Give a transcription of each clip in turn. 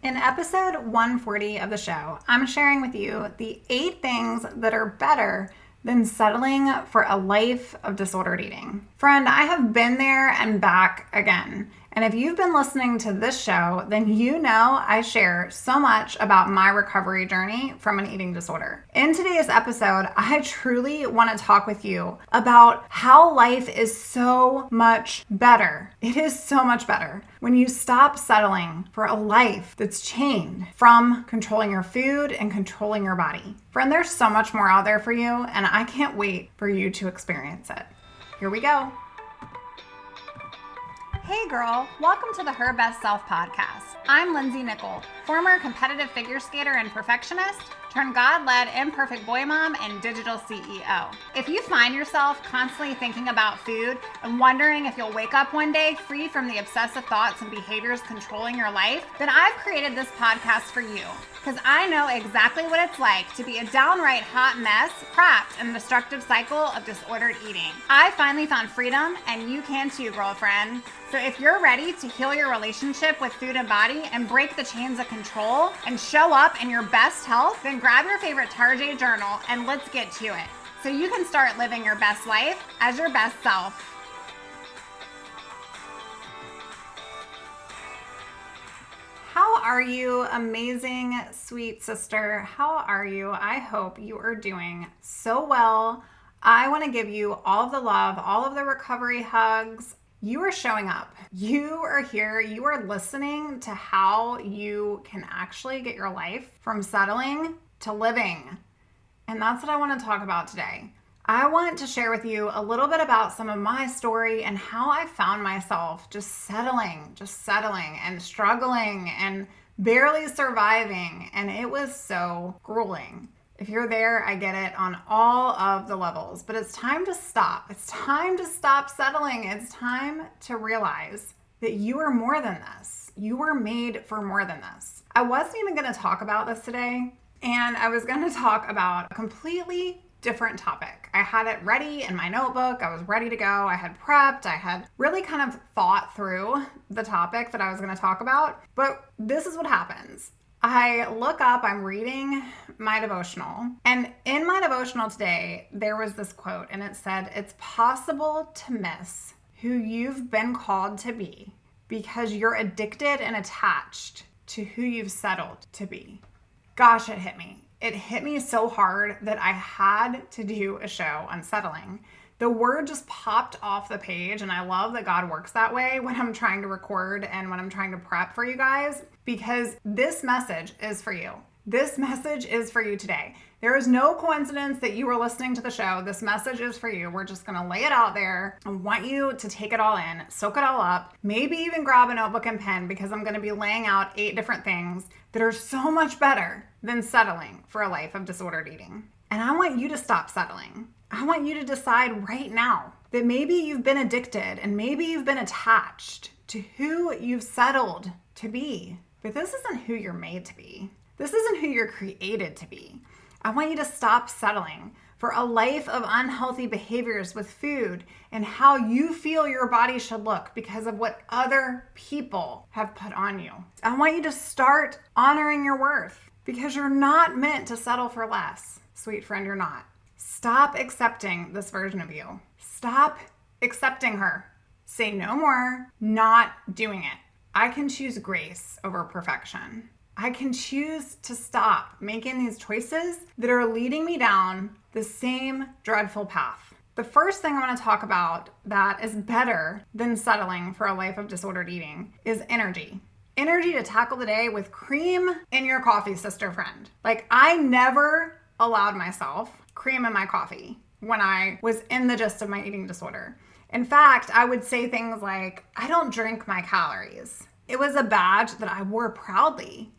In episode 140 of the show, I'm sharing with you the 8 things that are better than settling for a life of disordered eating. Friend, I have been there and back again. And if you've been listening to this show, then you know I share so much about my recovery journey from an eating disorder. In today's episode, I truly want to talk with you about how life is so much better. It is so much better when you stop settling for a life that's chained from controlling your food and controlling your body. Friend, there's so much more out there for you, and I can't wait for you to experience it. Here we go. Hey girl, welcome to the Her Best Self podcast. I'm Lindsay Nickel, former competitive figure skater and perfectionist, turned God-led imperfect boy mom and digital CEO. If you find yourself constantly thinking about food and wondering if you'll wake up one day free from the obsessive thoughts and behaviors controlling your life, then I've created this podcast for you. Because I know exactly what it's like to be a downright hot mess, trapped in a destructive cycle of disordered eating. I finally found freedom, and you can too, girlfriend. So if you're ready to heal your relationship with food and body and break the chains of control and show up in your best health, then grab your favorite Tarjay journal and let's get to it. So you can start living your best life as your best self. How are you, amazing, sweet sister? How are you? I hope you are doing so well. I want to give you all of the love, all of the recovery hugs. You are showing up. You are here. You are listening to how you can actually get your life from settling to living. And that's what I want to talk about today. I want to share with you a little bit about some of my story and how I found myself just settling and struggling and barely surviving. And it was so grueling. If you're there, I get it on all of the levels, but it's time to stop. It's time to stop settling. It's time to realize that you are more than this. You were made for more than this. I wasn't even going to talk about this today, and I was going to talk about a completely different topic. I had it ready in my notebook. I was ready to go. I had prepped. I had really kind of thought through the topic that I was going to talk about, but this is what happens. I look up, I'm reading my devotional, and in my devotional today, there was this quote, and it said, "It's possible to miss who you've been called to be because you're addicted and attached to who you've settled to be." Gosh, it hit me. It hit me so hard that I had to do a show on settling. The word just popped off the page, and I love that God works that way when I'm trying to record and when I'm trying to prep for you guys, because this message is for you. This message is for you today. There is no coincidence that you were listening to the show. This message is for you. We're just going to lay it out there. I want you to take it all in, soak it all up, maybe even grab a notebook and pen, because I'm going to be laying out 8 different things that are so much better than settling for a life of disordered eating. And I want you to stop settling. I want you to decide right now that maybe you've been addicted and maybe you've been attached to who you've settled to be. But this isn't who you're made to be. This isn't who you're created to be. I want you to stop settling for a life of unhealthy behaviors with food and how you feel your body should look because of what other people have put on you. I want you to start honoring your worth because you're not meant to settle for less. Sweet friend, you're not. Stop accepting this version of you. Stop accepting her. Say no more, not doing it. I can choose grace over perfection. I can choose to stop making these choices that are leading me down the same dreadful path. The first thing I want to talk about that is better than settling for a life of disordered eating is energy. Energy to tackle the day with cream in your coffee, sister friend. Like, I never allowed myself cream in my coffee when I was in the gist of my eating disorder. In fact, I would say things like, I don't drink my calories. It was a badge that I wore proudly.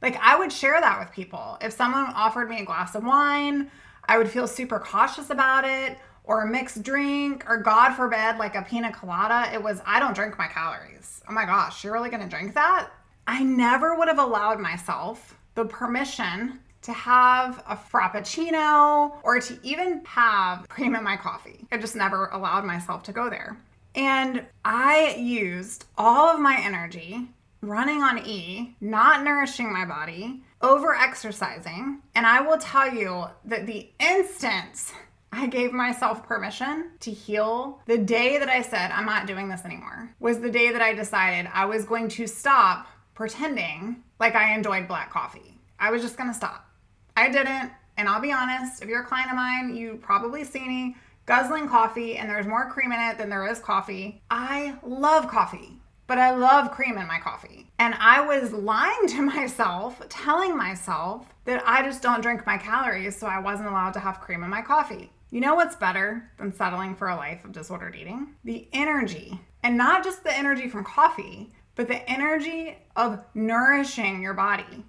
Like, I would share that with people. If someone offered me a glass of wine, I would feel super cautious about it, or a mixed drink, or God forbid, like a pina colada. It was, I don't drink my calories. Oh my gosh, you're really gonna drink that? I never would have allowed myself the permission to have a frappuccino or to even have cream in my coffee. I just never allowed myself to go there. And I used all of my energy running on E, not nourishing my body, over exercising. And I will tell you that the instant I gave myself permission to heal, the day that I said, I'm not doing this anymore, was the day that I decided I was going to stop pretending like I enjoyed black coffee. I was just going to stop. I didn't. And I'll be honest, if you're a client of mine, you probably see me guzzling coffee and there's more cream in it than there is coffee. I love coffee, but I love cream in my coffee. And I was lying to myself, telling myself that I just don't drink my calories, so I wasn't allowed to have cream in my coffee. You know what's better than settling for a life of disordered eating? The energy. And not just the energy from coffee, but the energy of nourishing your body.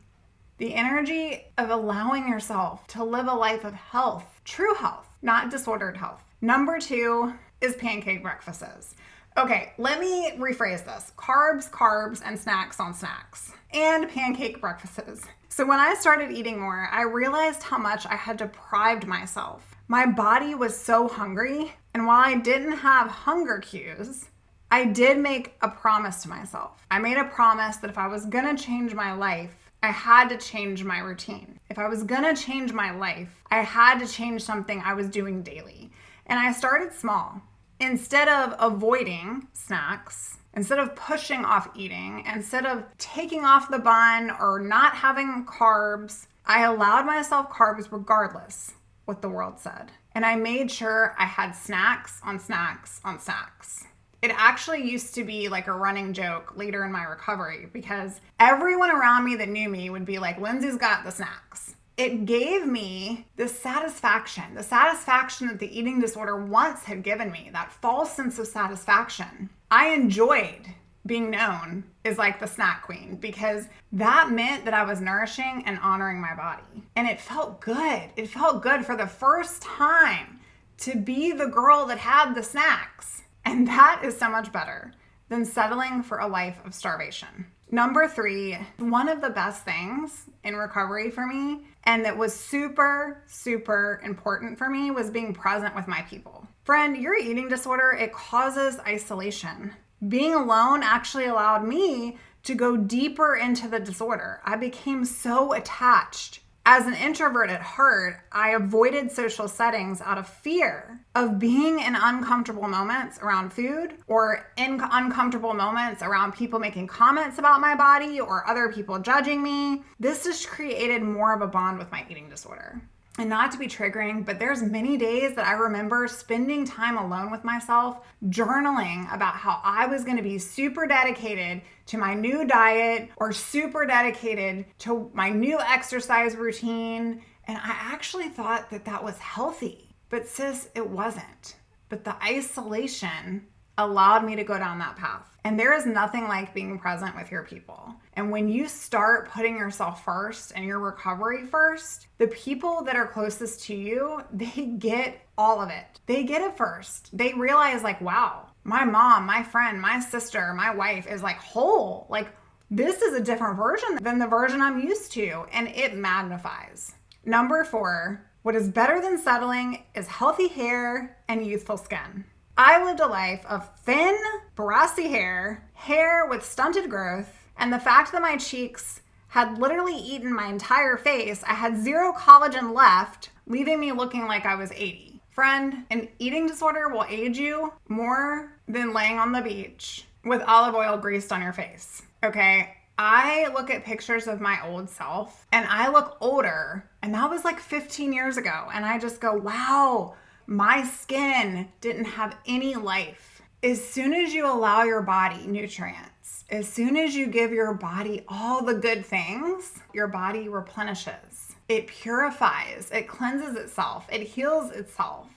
The energy of allowing yourself to live a life of health, true health, not disordered health. Number 2 is pancake breakfasts. Okay, let me rephrase this. Carbs, and snacks on snacks. And pancake breakfasts. So when I started eating more, I realized how much I had deprived myself. My body was so hungry, and while I didn't have hunger cues, I did make a promise to myself. I made a promise that if I was gonna change my life, I had to change my routine. If I was gonna change my life, I had to change something I was doing daily. And I started small. Instead of avoiding snacks, instead of pushing off eating, instead of taking off the bun or not having carbs, I allowed myself carbs regardless what the world said. And I made sure I had snacks on snacks on snacks. It actually used to be like a running joke later in my recovery because everyone around me that knew me would be like, Lindsay's got the snacks. It gave me the satisfaction that the eating disorder once had given me, that false sense of satisfaction. I enjoyed being known as like the snack queen because that meant that I was nourishing and honoring my body. And it felt good. It felt good for the first time to be the girl that had the snacks. And that is so much better than settling for a life of starvation. Number 3, one of the best things in recovery for me, and that was super, super important for me, was being present with my people. Friend, your eating disorder, it causes isolation. Being alone actually allowed me to go deeper into the disorder. I became so attached. As an introvert at heart, I avoided social settings out of fear of being in uncomfortable moments around food or in uncomfortable moments around people making comments about my body or other people judging me. This just created more of a bond with my eating disorder. And not to be triggering, but there's many days that I remember spending time alone with myself, journaling about how I was going to be super dedicated to my new diet or super dedicated to my new exercise routine. And I actually thought that that was healthy, but sis, it wasn't. But the isolation allowed me to go down that path. And there is nothing like being present with your people. And when you start putting yourself first and your recovery first, the people that are closest to you, they get all of it. They get it first. They realize like, wow, my mom, my friend, my sister, my wife is like whole. Like this is a different version than the version I'm used to. And it magnifies. Number 4, what is better than settling is healthy hair and youthful skin. I lived a life of thin, brassy hair, hair with stunted growth, and the fact that my cheeks had literally eaten my entire face. I had 0 collagen left, leaving me looking like I was 80. Friend, an eating disorder will age you more than laying on the beach with olive oil greased on your face, okay? I look at pictures of my old self and I look older, and that was like 15 years ago, and I just go, wow, my skin didn't have any life. As soon as you allow your body nutrients, as soon as you give your body all the good things, your body replenishes. It purifies, it cleanses itself, it heals itself.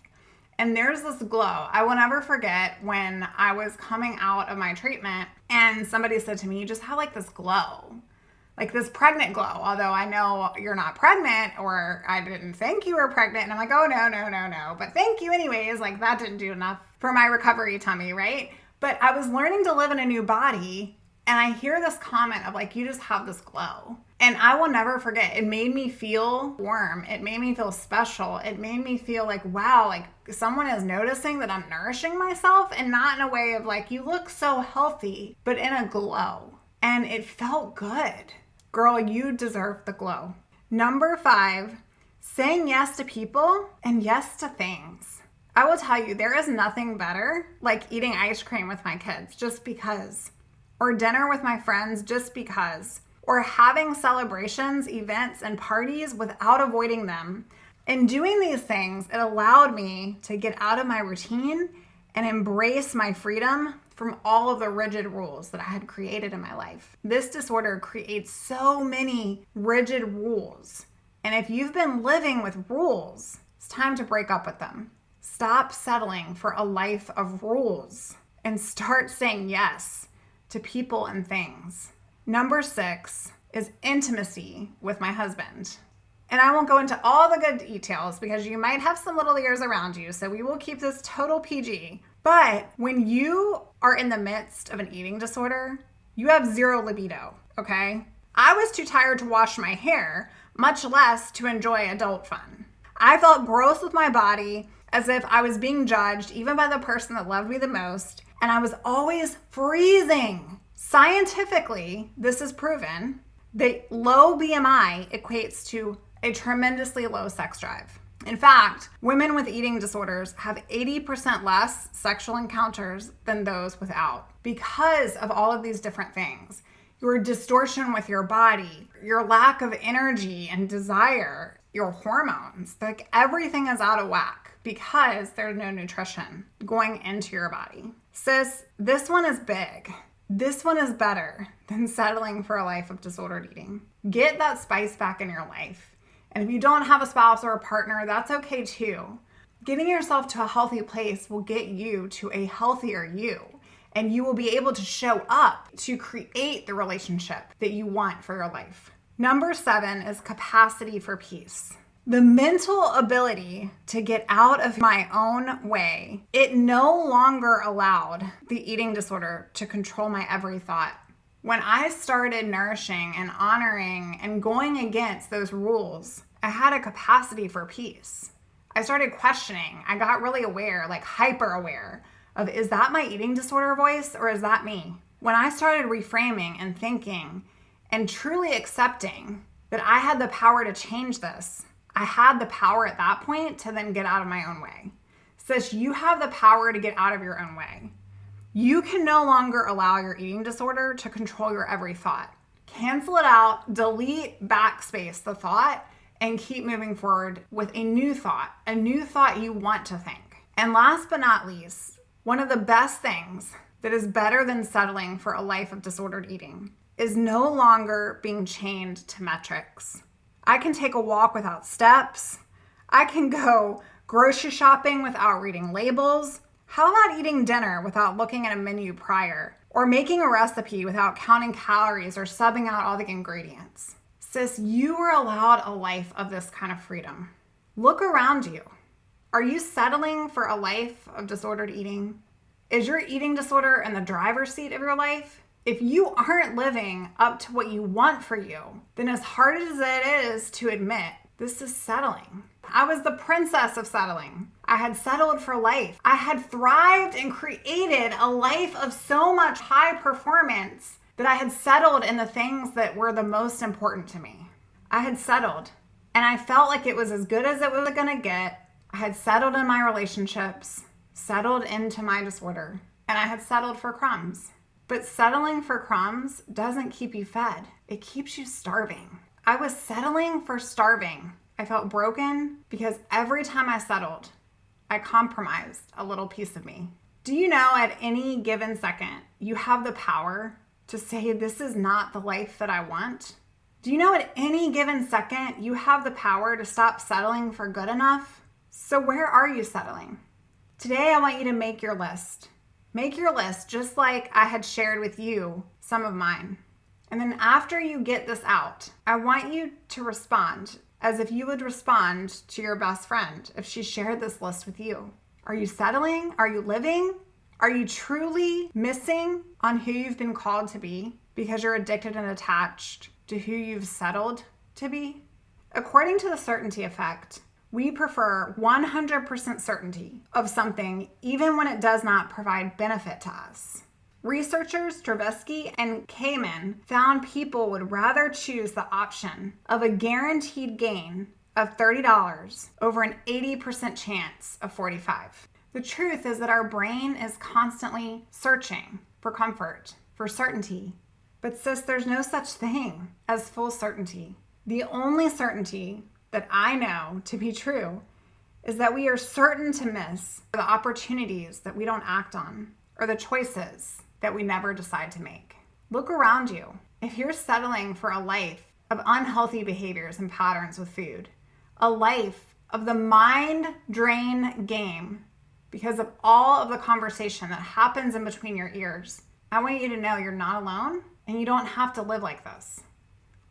And there's this glow. I will never forget when I was coming out of my treatment and somebody said to me, you just have like this glow. Like this pregnant glow, although I know you're not pregnant, or I didn't think you were pregnant. And I'm like, oh, no. But thank you anyways. Like that didn't do enough for my recovery tummy, right? But I was learning to live in a new body. And I hear this comment of like, you just have this glow. And I will never forget. It made me feel warm. It made me feel special. It made me feel like, wow, like someone is noticing that I'm nourishing myself, and not in a way of like, you look so healthy, but in a glow. and it felt good. Girl, you deserve the glow. Number 5, saying yes to people and yes to things. I will tell you, there is nothing better like eating ice cream with my kids just because, or dinner with my friends just because, or having celebrations, events, and parties without avoiding them. In doing these things, it allowed me to get out of my routine and embrace my freedom from all of the rigid rules that I had created in my life. This disorder creates so many rigid rules. And if you've been living with rules, it's time to break up with them. Stop settling for a life of rules and start saying yes to people and things. Number 6 is intimacy with my husband. And I won't go into all the good details because you might have some little ears around you, so we will keep this total PG. But when you are in the midst of an eating disorder, you have zero libido, okay? I was too tired to wash my hair, much less to enjoy adult fun. I felt gross with my body, as if I was being judged even by the person that loved me the most, and I was always freezing. Scientifically, this is proven that low BMI equates to a tremendously low sex drive. In fact, women with eating disorders have 80% less sexual encounters than those without because of all of these different things. Your distortion with your body, your lack of energy and desire, your hormones, like everything is out of whack because there's no nutrition going into your body. Sis, this one is big. This one is better than settling for a life of disordered eating. Get that spice back in your life. And if you don't have a spouse or a partner, that's okay too. Getting yourself to a healthy place will get you to a healthier you. And you will be able to show up to create the relationship that you want for your life. Number 7 is capacity for peace. The mental ability to get out of my own way. It no longer allowed the eating disorder to control my every thought. When I started nourishing and honoring and going against those rules, I had a capacity for peace. I started questioning. I got really aware, like hyper aware of, is that my eating disorder voice or is that me? When I started reframing and thinking and truly accepting that I had the power to change this, I had the power at that point to then get out of my own way. Sis, you have the power to get out of your own way. You can no longer allow your eating disorder to control your every thought. Cancel it out, delete, backspace the thought, and keep moving forward with a new thought you want to think. And last but not least, one of the best things that is better than settling for a life of disordered eating is no longer being chained to metrics. I can take a walk without steps. I can go grocery shopping without reading labels. How about eating dinner without looking at a menu prior? Or making a recipe without counting calories or subbing out all the ingredients? Sis, you are allowed a life of this kind of freedom. Look around you. Are you settling for a life of disordered eating? Is your eating disorder in the driver's seat of your life? If you aren't living up to what you want for you, then as hard as it is to admit, this is settling. I was the princess of settling. I had settled for life. I had thrived and created a life of so much high performance that I had settled in the things that were the most important to me. I had settled, and I felt like it was as good as it was gonna get. I had settled in my relationships, settled into my disorder, and I had settled for crumbs. But settling for crumbs doesn't keep you fed. It keeps you starving. I was settling for starving. I felt broken because every time I settled, I compromised a little piece of me. Do you know at any given second, you have the power to say, this is not the life that I want? Do you know at any given second, you have the power to stop settling for good enough? So where are you settling? Today, I want you to make your list. Make your list just like I had shared with you some of mine. And then after you get this out, I want you to respond as if you would respond to your best friend if she shared this list with you. Are you settling? Are you living? Are you truly missing on who you've been called to be because you're addicted and attached to who you've settled to be? According to the certainty effect, we prefer 100% certainty of something even when it does not provide benefit to us. Researchers Stravinsky and Kamen found people would rather choose the option of a guaranteed gain of $30 over an 80% chance of 45. The truth is that our brain is constantly searching for comfort, for certainty. But sis, there's no such thing as full certainty. The only certainty that I know to be true is that we are certain to miss the opportunities that we don't act on or the choices that we never decide to make. Look around you. If you're settling for a life of unhealthy behaviors and patterns with food, a life of the mind drain game because of all of the conversation that happens in between your ears, I want you to know you're not alone and you don't have to live like this.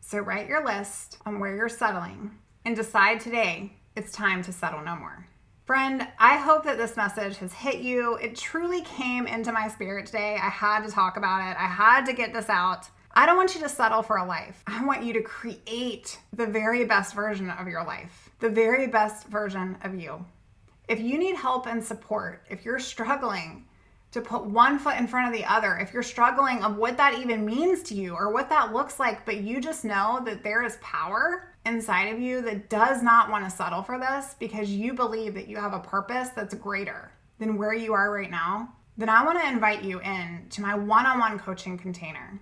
So write your list on where you're settling and decide today it's time to settle no more. Friend, I hope that this message has hit you. It truly came into my spirit today. I had to talk about it. I had to get this out. I don't want you to settle for a life. I want you to create the very best version of your life, the very best version of you. If you need help and support, if you're struggling to put one foot in front of the other, if you're struggling of what that even means to you or what that looks like, but you just know that there is power inside of you that does not want to settle for this because you believe that you have a purpose that's greater than where you are right now, then I want to invite you in to my one-on-one coaching container.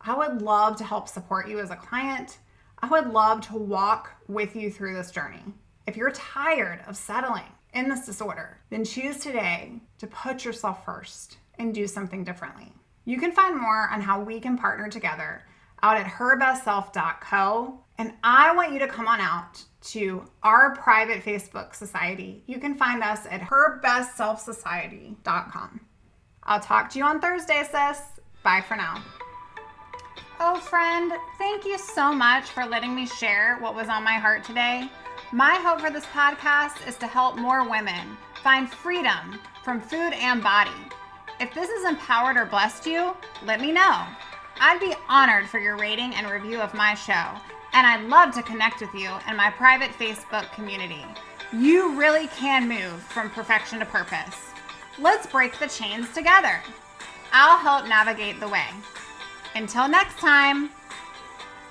I would love to help support you as a client. I would love to walk with you through this journey. If you're tired of settling in this disorder, then choose today to put yourself first and do something differently. You can find more on how we can partner together out at herbestself.co. And I want you to come on out to our private Facebook society. You can find us at herbestselfsociety.com. I'll talk to you on Thursday, sis. Bye for now. Oh, friend, thank you so much for letting me share what was on my heart today. My hope for this podcast is to help more women find freedom from food and body. If this has empowered or blessed you, let me know. I'd be honored for your rating and review of my show, and I'd love to connect with you in my private Facebook community. You really can move from perfection to purpose. Let's break the chains together. I'll help navigate the way. Until next time,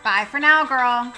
bye for now, girl.